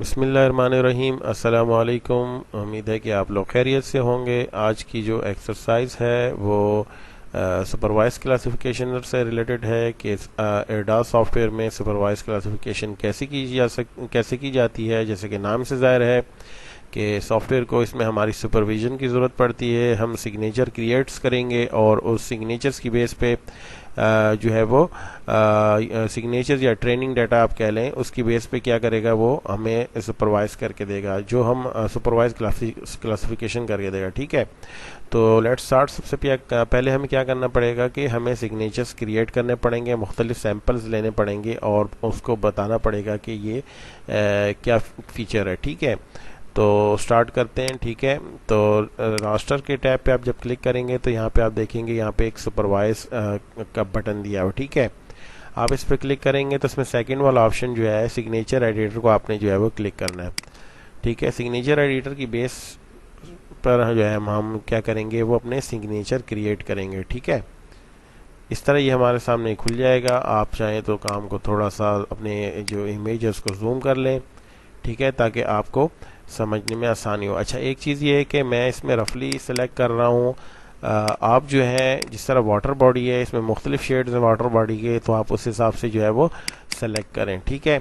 बिस्मिल्लाहिर्रहमानिर्रहीम। अस्सलाम वालेकुम। उम्मीद है कि आप लोग खैरियत से होंगे। आज की जो एक्सरसाइज है वो सुपरवाइज क्लासिफिकेशन से रिलेटेड है कि एडास सॉफ्टवेयर में सुपरवाइज क्लासिफिकेशन कैसे की जाती है। जैसे कि नाम से ज़ाहिर है कि सॉफ्टवेयर को इसमें हमारी सुपरविजन की ज़रूरत पड़ती है। हम सिग्नेचर क्रिएट्स करेंगे और उस सिग्नेचर्स की बेस पे जो है वो सिग्नेचर या ट्रेनिंग डाटा आप कह लें, उसकी बेस पे क्या करेगा, वो हमें सुपरवाइज करके देगा, जो हम सुपरवाइज क्लासिफिकेशन करके देगा। ठीक है, तो लेट्स स्टार्ट। सबसे पहले हमें क्या करना पड़ेगा कि हमें सिग्नेचर्स क्रिएट करने पड़ेंगे, मुख्तलिफ सैम्पल्स लेने पड़ेंगे और उसको बताना पड़ेगा कि ये क्या फीचर है। ठीक है, तो स्टार्ट करते हैं। ठीक है, तो रास्टर के टैब पे आप जब क्लिक करेंगे तो यहाँ पे आप देखेंगे यहाँ पे एक सुपरवाइज का बटन दिया हुआ। ठीक है, आप इस पर क्लिक करेंगे तो इसमें सेकंड वाला ऑप्शन जो है सिग्नेचर एडिटर को आपने जो है वो क्लिक करना है। ठीक है, सिग्नेचर एडिटर की बेस पर जो है हम क्या करेंगे, वो अपने सिग्नेचर क्रिएट करेंगे। ठीक है, इस तरह ये हमारे सामने खुल जाएगा। आप चाहें तो काम को थोड़ा सा अपने जो इमेज है उसको जूम कर लें। ठीक है, ताकि आपको समझने में आसानी हो। अच्छा, एक चीज़ ये है कि मैं इसमें रफली सेलेक्ट कर रहा हूँ। आप जो है जिस तरह वाटर बॉडी है, इसमें मुख्तलिफ शेड्स हैं वाटर बॉडी के, तो आप उस हिसाब से जो है वो सेलेक्ट करें। ठीक है,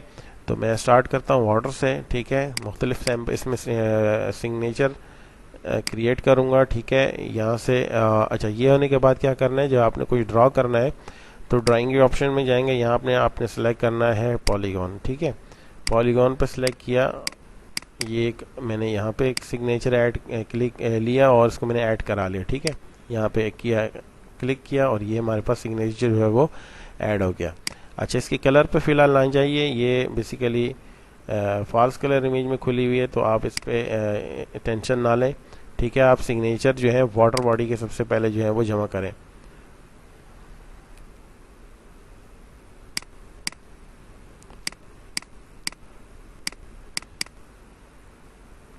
तो मैं स्टार्ट करता हूँ वाटर से। ठीक है, मुख्तलिफ सैम्पल इसमें सिग्नेचर क्रिएट करूँगा। ठीक है, यहाँ से अच्छा, ये होने के बाद क्या करना है, जब आपने कुछ ड्रॉ करना है तो ड्राइंग के ऑप्शन में जाएंगे। यहाँ आपने आपने सेलेक्ट करना है पॉलीगॉन। ठीक है, पॉलीगॉन पर सिलेक्ट किया। ये एक मैंने यहाँ पे एक सिग्नेचर ऐड क्लिक लिया और इसको मैंने ऐड करा लिया। ठीक है, यहाँ पे किया, क्लिक किया और ये हमारे पास सिग्नेचर जो है वो ऐड हो गया। अच्छा, इसके कलर पे फिलहाल ना जाइए, ये बेसिकली फॉल्स कलर इमेज में खुली हुई है, तो आप इस पर टेंशन ना लें। ठीक है, आप सिग्नेचर जो है वाटर बॉडी के सबसे पहले जो है वो जमा करें।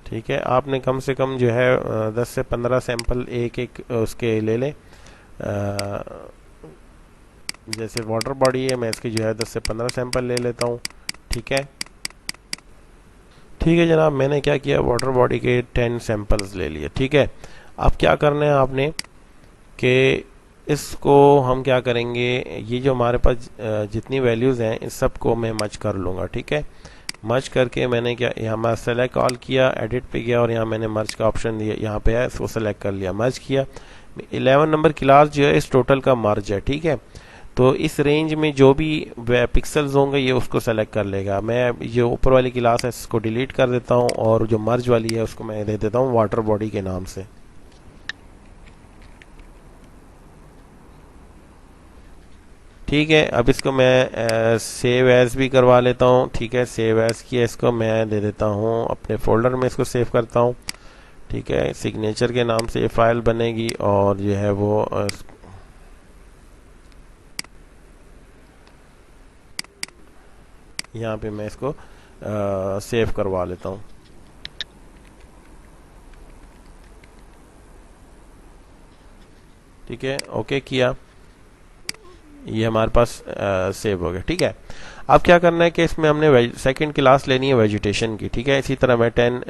ठीक है, आपने कम से कम जो है 10 से 15 सैंपल एक एक उसके ले लें। जैसे वाटर बॉडी है, मैं इसके जो है 10 से 15 सैंपल ले लेता हूँ। ठीक है, ठीक है जनाब, मैंने क्या किया, वाटर बॉडी के 10 सैंपल्स ले लिए। ठीक है, अब क्या करना है आपने कि इसको हम क्या करेंगे, ये जो हमारे पास जितनी वैल्यूज़ हैं इस सब को मैं मर्ज कर लूँगा। ठीक है, मर्ज करके मैंने क्या, यहाँ मैं सेलेक्ट ऑल किया, एडिट पे गया और यहाँ मैंने मर्ज का ऑप्शन दिया, यहाँ पे है, इसको सेलेक्ट कर लिया, मर्ज किया। 11 नंबर क्लास जो है इस टोटल का मर्ज है। ठीक है, तो इस रेंज में जो भी पिक्सल्स होंगे ये उसको सेलेक्ट कर लेगा। मैं जो ऊपर वाली क्लास है इसको डिलीट कर देता हूँ और जो मर्ज वाली है उसको मैं दे देता हूँ वाटर बॉडी के नाम से। ठीक है, अब इसको मैं सेव एज भी करवा लेता हूँ। ठीक है, सेव एज किया, इसको मैं दे देता हूँ अपने फोल्डर में, इसको सेव करता हूँ। ठीक है, सिग्नेचर के नाम से ये फाइल बनेगी और जो है वो यहाँ पे मैं इसको सेव करवा लेता हूँ। ठीक है, ओके किया, ये हमारे पास सेव हो गया। ठीक है, अब क्या करना है कि इसमें हमने सेकंड क्लास लेनी है वेजिटेशन की। ठीक है, इसी तरह मैं 10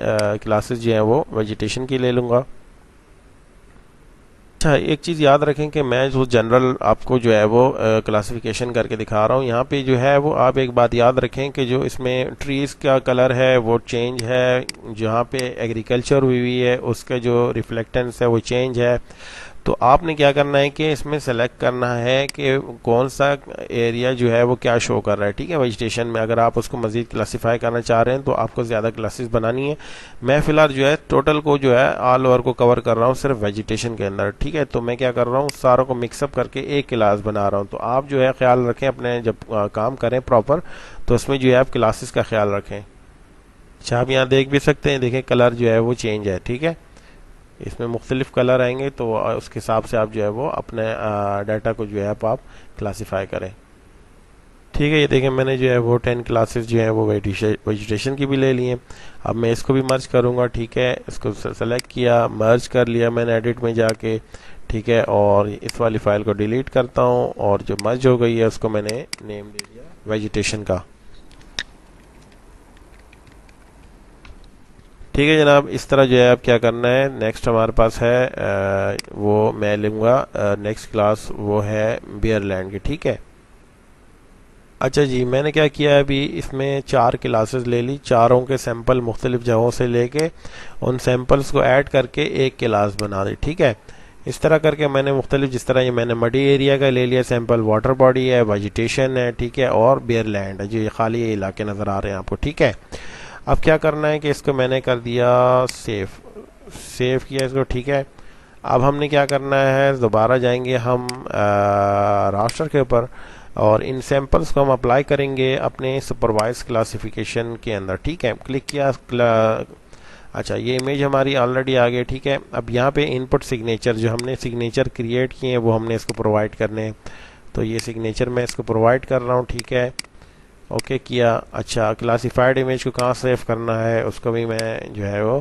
क्लासेस जो हैं वो वेजिटेशन की ले लूँगा। अच्छा, एक चीज़ याद रखें कि मैं जो जनरल आपको जो है वो क्लासिफिकेशन करके दिखा रहा हूँ, यहाँ पे जो है वो आप एक बात याद रखें कि जो इसमें ट्रीज़ का कलर है वो चेंज है, जहाँ पे एग्रीकल्चर हुई हुई है उसका जो रिफ्लेक्टेंस है वो चेंज है। तो आपने क्या करना है कि इसमें सेलेक्ट करना है कि कौन सा एरिया जो है वो क्या शो कर रहा है। ठीक है, वेजिटेशन में अगर आप उसको मजीद क्लासीफाई करना चाह रहे हैं तो आपको ज़्यादा क्लासेस बनानी है। मैं फ़िलहाल जो है टोटल को जो है ऑल ओवर को कवर कर रहा हूँ सिर्फ वेजिटेशन के अंदर। ठीक है, तो मैं क्या कर रहा हूँ, सारों को मिक्सअप करके एक क्लास बना रहा हूँ। तो आप जो है ख्याल रखें अपने जब काम करें प्रॉपर, तो उसमें जो है आप क्लासेस का ख्याल रखें। अच्छा, आप यहाँ देख भी सकते हैं, देखें कलर जो है वो चेंज है। ठीक है, इसमें मुख्तलिफ कलर आएंगे तो उसके हिसाब से आप जो है वो अपने डाटा को जो है आप क्लासीफाई करें। ठीक है, ये देखें मैंने जो है वो 10 क्लासेस जो है वो वेजिटेशन की भी ले ली हैं। अब मैं इसको भी मर्ज करूँगा। ठीक है, इसको सेलेक्ट किया, मर्ज कर लिया मैंने एडिट में जाके। ठीक है, और इस वाली फाइल को डिलीट करता हूँ और जो मर्ज हो गई है उसको मैंने नेम दे दिया वेजिटेशन का। ठीक है जनाब, इस तरह जो है अब क्या करना है, नेक्स्ट हमारे पास है वो मैं लूँगा नेक्स्ट क्लास, वो है बेयरलैंड की। ठीक है, अच्छा जी, मैंने क्या किया है अभी इसमें 4 क्लासेस ले ली, चारों के सैंपल मुख्तलिफ जगहों से लेके उन सैंपल्स को ऐड करके एक क्लास बना दी। ठीक है, इस तरह करके मैंने मुख्तलिफ, जिस तरह ये मैंने मडी एरिया का ले लिया सैंपल, वाटर बॉडी है, वेजिटेशन है, ठीक है, और बेयरलैंड है, जो ये खाली इलाके नज़र आ रहे हैं आपको। ठीक है, अब क्या करना है कि इसको मैंने कर दिया सेव, सेव किया इसको। ठीक है, अब हमने क्या करना है, दोबारा जाएंगे हम रास्टर के ऊपर और इन सैंपल्स को हम अप्लाई करेंगे अपने सुपरवाइज क्लासिफिकेशन के अंदर। ठीक है, क्लिक किया, अच्छा ये इमेज हमारी ऑलरेडी आ गई। ठीक है, अब यहाँ पे इनपुट सिग्नेचर, जो हमने सिग्नेचर क्रिएट किए हैं वो हमने इसको प्रोवाइड करने हैं, तो ये सिग्नेचर मैं इसको प्रोवाइड कर रहा हूँ। ठीक है, ओके किया। अच्छा, क्लासिफाइड इमेज को कहाँ सेव करना है उसको भी मैं जो है वो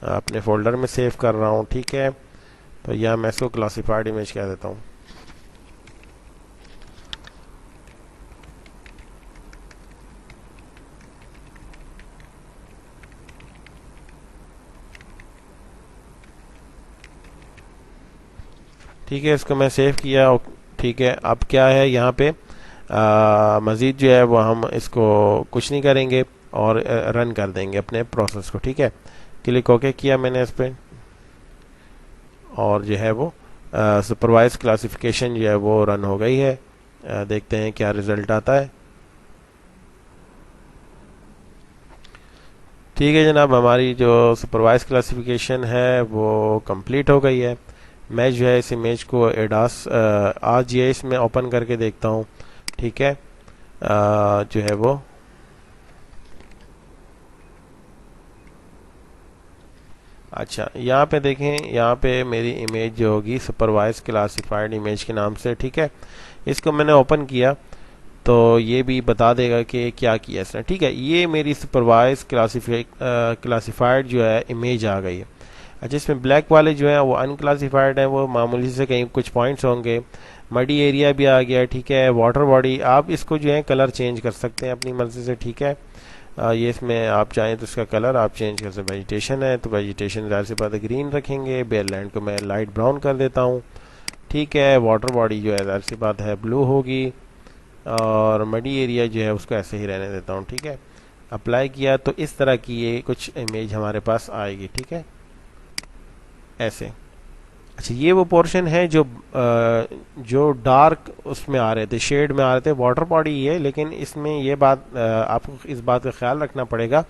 अपने फोल्डर में सेव कर रहा हूँ। ठीक है, तो यह मैं इसको क्लासिफाइड इमेज कह देता हूँ। ठीक है, इसको मैं सेव किया। ठीक है, अब क्या है यहाँ पे मज़ीद जो है वो हम इसको कुछ नहीं करेंगे और रन कर देंगे अपने प्रोसेस को। ठीक है, क्लिक ओके किया मैंने इस पर और जो है वो सुपरवाइज क्लासिफिकेशन जो है वो रन हो गई है। देखते हैं क्या रिज़ल्ट आता है। ठीक है जनाब, हमारी जो सुपरवाइज क्लासिफिकेशन है वो कंप्लीट हो गई है। मैं जो है इस इमेज को एडास ArcGIS में ओपन करके देखता हूँ। ठीक है, जो है वो अच्छा यहाँ पे देखें, यहाँ पे मेरी इमेज जो होगी सुपरवाइज क्लासिफाइड इमेज के नाम से। ठीक है, इसको मैंने ओपन किया तो ये भी बता देगा कि क्या किया इसने। ठीक है, ये मेरी सुपरवाइज क्लासिफाइड जो है इमेज आ गई है। अच्छा, इसमें ब्लैक वाले जो हैं वो अनक्लासिफाइड हैं, वो मामूली से कहीं कुछ पॉइंट्स होंगे। मडी एरिया भी आ गया। ठीक है, वाटर बॉडी, आप इसको जो है कलर चेंज कर सकते हैं अपनी मर्जी से। ठीक है, ये इसमें आप चाहें तो इसका कलर आप चेंज कर सकते हैं। वेजिटेशन है तो वेजिटेशन ज़ाहिर सी बात है ग्रीन रखेंगे, बेयरलैंड को मैं लाइट ब्राउन कर देता हूँ। ठीक है, वाटर बॉडी जो है ज़ाहिर सी बात है ब्लू होगी और मडी एरिया जो है उसको ऐसे ही रहने देता हूँ। ठीक है, अप्लाई किया तो इस तरह की ये कुछ इमेज हमारे पास आएगी। ठीक है, ऐसे। अच्छा, ये वो पोर्शन है जो डार्क उसमें आ रहे थे, शेड में आ रहे थे, वाटर बॉडी ही है, लेकिन इसमें ये बात आपको इस बात का ख्याल रखना पड़ेगा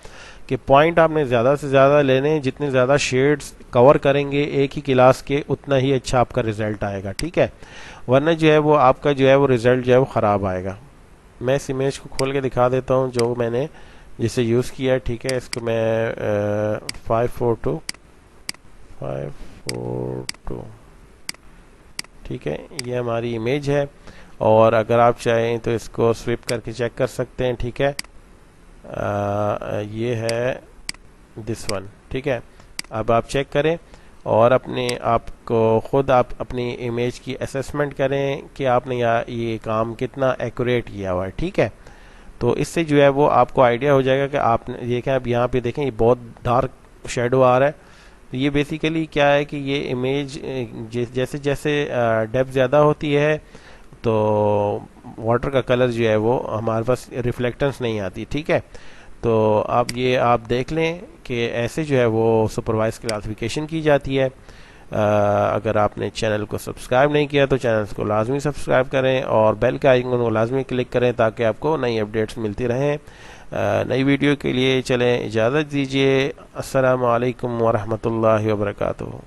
कि पॉइंट आपने ज़्यादा से ज़्यादा लेने हैं, जितने ज़्यादा शेड्स कवर करेंगे एक ही क्लास के उतना ही अच्छा आपका रिजल्ट आएगा। ठीक है, वरना जो है वो आपका जो है वो रिजल्ट जो है वो ख़राब आएगा। मैं इस इमेज को खोल के दिखा देता हूँ जो मैंने जिसे यूज़ किया है। ठीक है, इसको मैं 542 ठीक है, ये हमारी इमेज है और अगर आप चाहें तो इसको स्विप करके चेक कर सकते हैं। ठीक है, ये है दिस वन। ठीक है, अब आप चेक करें और अपने आप को खुद आप अपनी इमेज की असेसमेंट करें कि आपने ये काम कितना एक्यूरेट किया हुआ है। ठीक है, तो इससे जो है वो आपको आइडिया हो जाएगा कि आपने देखें, अब यहाँ पे देखें ये बहुत डार्क शेडो आ रहा है। तो ये बेसिकली क्या है कि ये इमेज जैसे जैसे डेप्थ ज़्यादा होती है तो वाटर का कलर जो है वो हमारे पास रिफ्लेक्टेंस नहीं आती। ठीक है, तो अब ये आप देख लें कि ऐसे जो है वो सुपरवाइज क्लासिफिकेशन की जाती है। अगर आपने चैनल को सब्सक्राइब नहीं किया तो चैनल को लाजमी सब्सक्राइब करें और बेल के आइकन को लाजमी क्लिक करें ताकि आपको नई अपडेट्स मिलती रहें। नई वीडियो के लिए चलें, इजाज़त दीजिए। अस्सलामु अलैकुम वरहमतुल्लाहि वबरकातुहू।